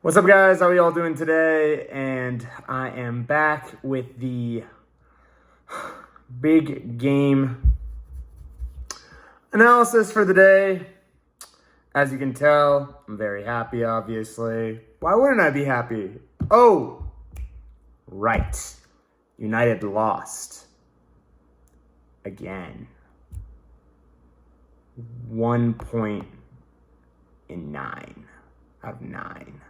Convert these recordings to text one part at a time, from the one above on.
What's up, guys? How are y'all doing today? And I am back with the big game analysis for the day. As you can tell, I'm very happy, obviously. Why wouldn't I be happy? Oh, right. United lost. Again. 1 point in 9 out of 9.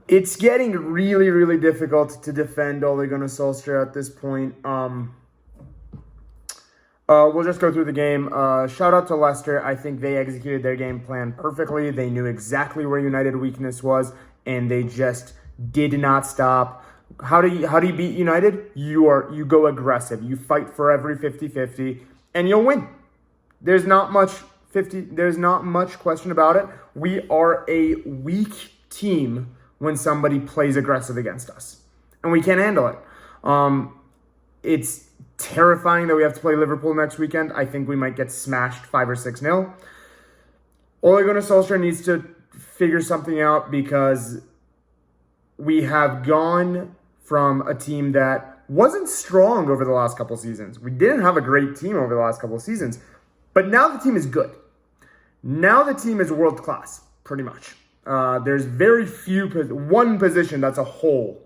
It's getting really, really difficult to defend Ole Gunnar Solskjaer at this point. We'll just go through the game. Shout out to Leicester. I think they executed their game plan perfectly. They knew exactly where United weakness was, and they just did not stop. How do you beat United? You go aggressive. You fight for every 50-50, and you'll win. There's not much question about it. We are a weak team when somebody plays aggressive against us, and we can't handle it. It's terrifying that we have to play Liverpool next weekend. I think we might get smashed 5 or 6-0. Ole Gunnar Solskjaer needs to figure something out because we have gone from a team that wasn't strong over the last couple seasons. We didn't have a great team over the last couple of seasons, but now the team is good. Now the team is world class, pretty much. There's very few, one position that's a hole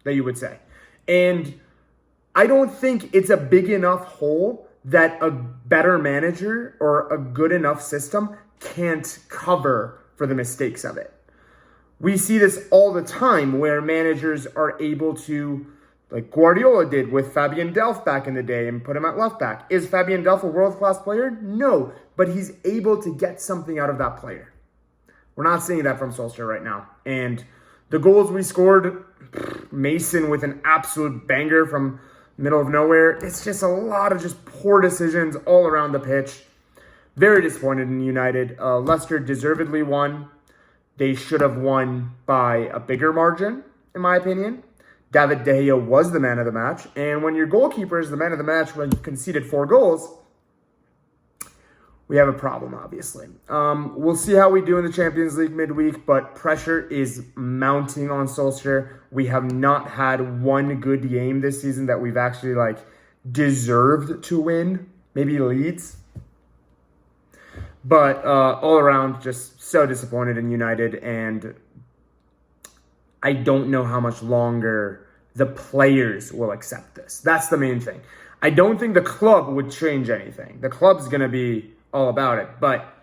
that you would say. And I don't think it's a big enough hole that a better manager or a good enough system can't cover for the mistakes of it. We see this all the time where managers are able to, like Guardiola did with Fabian Delph back in the day and put him at left back. Is Fabian Delph a world-class player? No, but he's able to get something out of that player. We're not seeing that from Solskjaer right now. And the goals we scored, Mason with an absolute banger from middle of nowhere. It's just a lot of just poor decisions all around the pitch. Very disappointed in United. Leicester deservedly won. They should have won by a bigger margin, in my opinion. David De Gea was the man of the match. And when your goalkeeper is the man of the match when you've conceded 4 goals, we have a problem, obviously. We'll see how we do in the Champions League midweek, but pressure is mounting on Solskjaer. We have not had one good game this season that we've actually deserved to win. Maybe Leeds. But all around, just so disappointed in United, and I don't know how much longer the players will accept this. That's the main thing. I don't think the club would change anything. The club's going to be all about it, but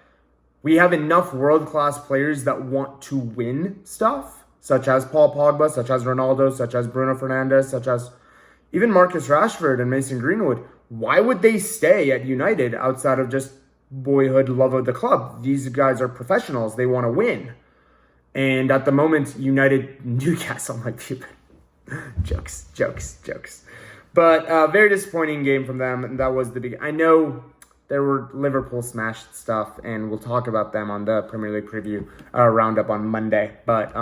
we have enough world-class players that want to win stuff, such as Paul Pogba, such as Ronaldo, such as Bruno Fernandes, such as even Marcus Rashford and Mason Greenwood. Why would they stay at United outside of just boyhood love of the club? These guys are professionals. They want to win. And at the moment, Newcastle might be jokes. But very disappointing game from them. And that was the big. I know there were Liverpool smashed stuff, and we'll talk about them on the Premier League preview roundup on Monday. But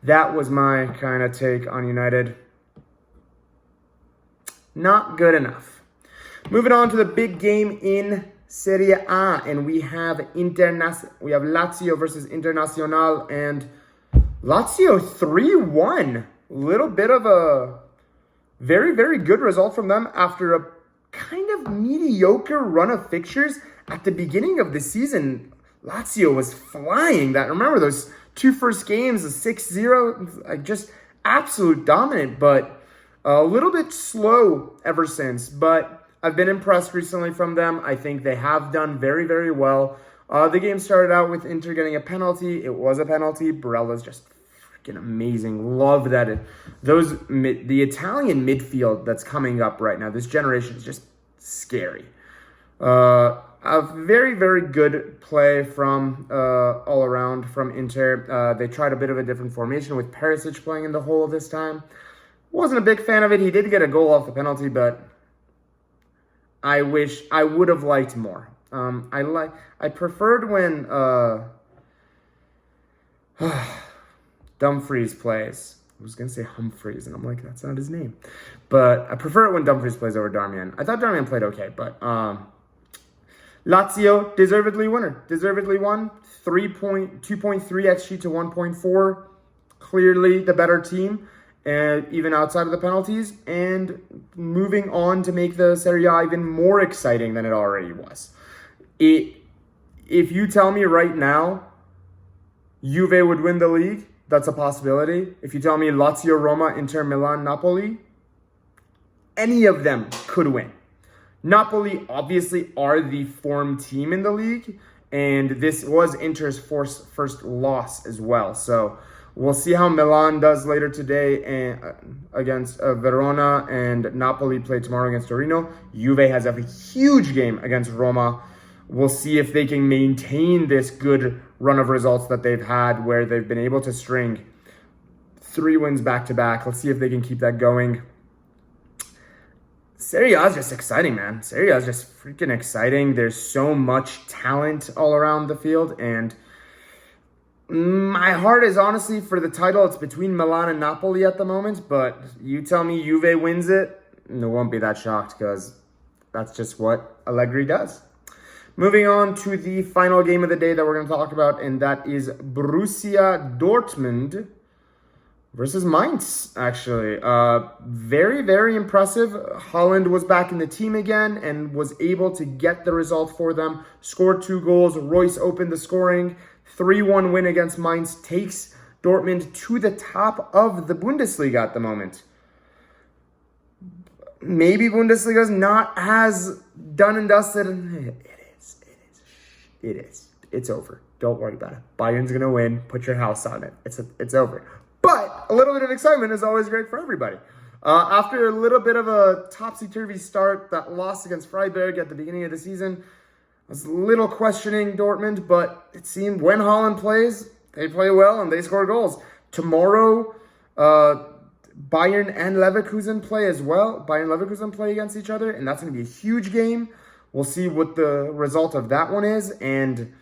that was my kind of take on United. Not good enough. Moving on to the big game in Serie A, and we have Lazio versus Internazionale, and Lazio 3-1. Little bit of a very, very good result from them after a kind of mediocre run of fixtures at the beginning of the season. Lazio was flying. Remember those 2 first games, a 6-0, just absolute dominant, but a little bit slow ever since. But I've been impressed recently from them. I think they have done very, very well. The game started out with Inter getting a penalty. It was a penalty. Barella's just freaking amazing. Love that. The Italian midfield that's coming up right now, this generation is just scary. A very, very good play from all around from Inter. They tried a bit of a different formation with Perisic playing in the hole this time. Wasn't a big fan of it. He did get a goal off the penalty, but I would have liked more. I preferred when Dumfries plays. I was going to say Humphreys, and I'm like, that's not his name. But I prefer it when Dumfries plays over Darmian. I thought Darmian played okay, but Lazio, deservedly winner. Deservedly won. 2.3 XG to 1.4. Clearly the better team, even outside of the penalties. And moving on to make the Serie A even more exciting than it already was. If you tell me right now Juve would win the league, that's a possibility. If you tell me Lazio, Roma, Inter, Milan, Napoli, any of them could win. Napoli obviously are the form team in the league, and this was Inter's first loss as well. So we'll see how Milan does later today against Verona, and Napoli play tomorrow against Torino. Juve has a huge game against Roma. We'll see if they can maintain this good run of results that they've had, where they've been able to string 3 wins back-to-back. Let's see if they can keep that going. Serie A is just exciting, man. Serie A is just freaking exciting. There's so much talent all around the field, and my heart is honestly for the title. It's between Milan and Napoli at the moment, but you tell me Juve wins it, and I won't be that shocked because that's just what Allegri does. Moving on to the final game of the day that we're going to talk about, and that is Borussia Dortmund versus Mainz, actually. Very, very impressive. Haaland was back in the team again and was able to get the result for them. Scored 2 goals. Royce opened the scoring. 3-1 win against Mainz takes Dortmund to the top of the Bundesliga at the moment. Maybe Bundesliga's not as done and dusted. It is. It's over. Don't worry about it. Bayern's going to win. Put your house on it. It's over. But a little bit of excitement is always great for everybody. After a little bit of a topsy-turvy start, that loss against Freiburg at the beginning of the season, I was a little questioning Dortmund, but it seemed when Haaland plays, they play well and they score goals. Tomorrow, Bayern and Leverkusen play as well. Bayern and Leverkusen play against each other, and that's going to be a huge game. We'll see what the result of that one is, and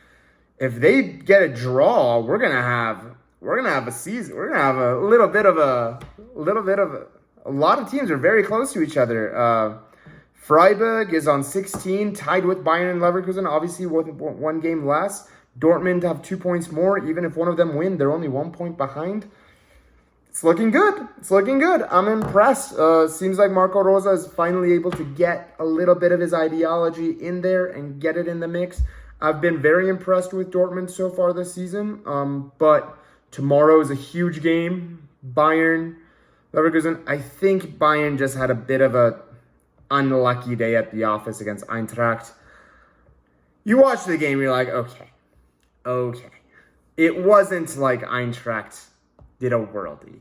if they get a draw, we're gonna have a season. We're gonna have a lot of teams are very close to each other. Freiburg is on 16, tied with Bayern and Leverkusen, obviously with 1 game less. Dortmund have 2 points more. Even if one of them win, they're only 1 point behind. It's looking good. It's looking good. I'm impressed. Seems like Marco Rosa is finally able to get a little bit of his ideology in there and get it in the mix. I've been very impressed with Dortmund so far this season. But tomorrow is a huge game. Bayern, Leverkusen. I think Bayern just had a bit of a unlucky day at the office against Eintracht. You watch the game, you're like, okay. It wasn't like Eintracht did a worldie.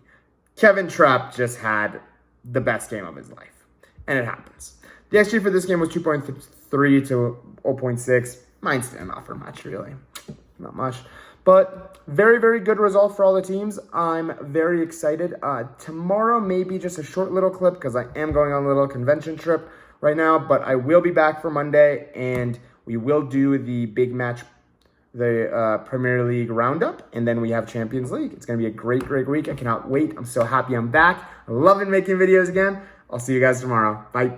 Kevin Trapp just had the best game of his life. And it happens. The XG for this game was 2.3 to 0.6. Mainz didn't offer much, really. Not much. But very, very good result for all the teams. I'm very excited. Tomorrow may be just a short little clip because I am going on a little convention trip right now. But I will be back for Monday, and we will do the big match, the Premier League Roundup, and then we have Champions League. It's going to be a great, great week. I cannot wait. I'm so happy I'm back. I'm loving making videos again. I'll see you guys tomorrow. Bye.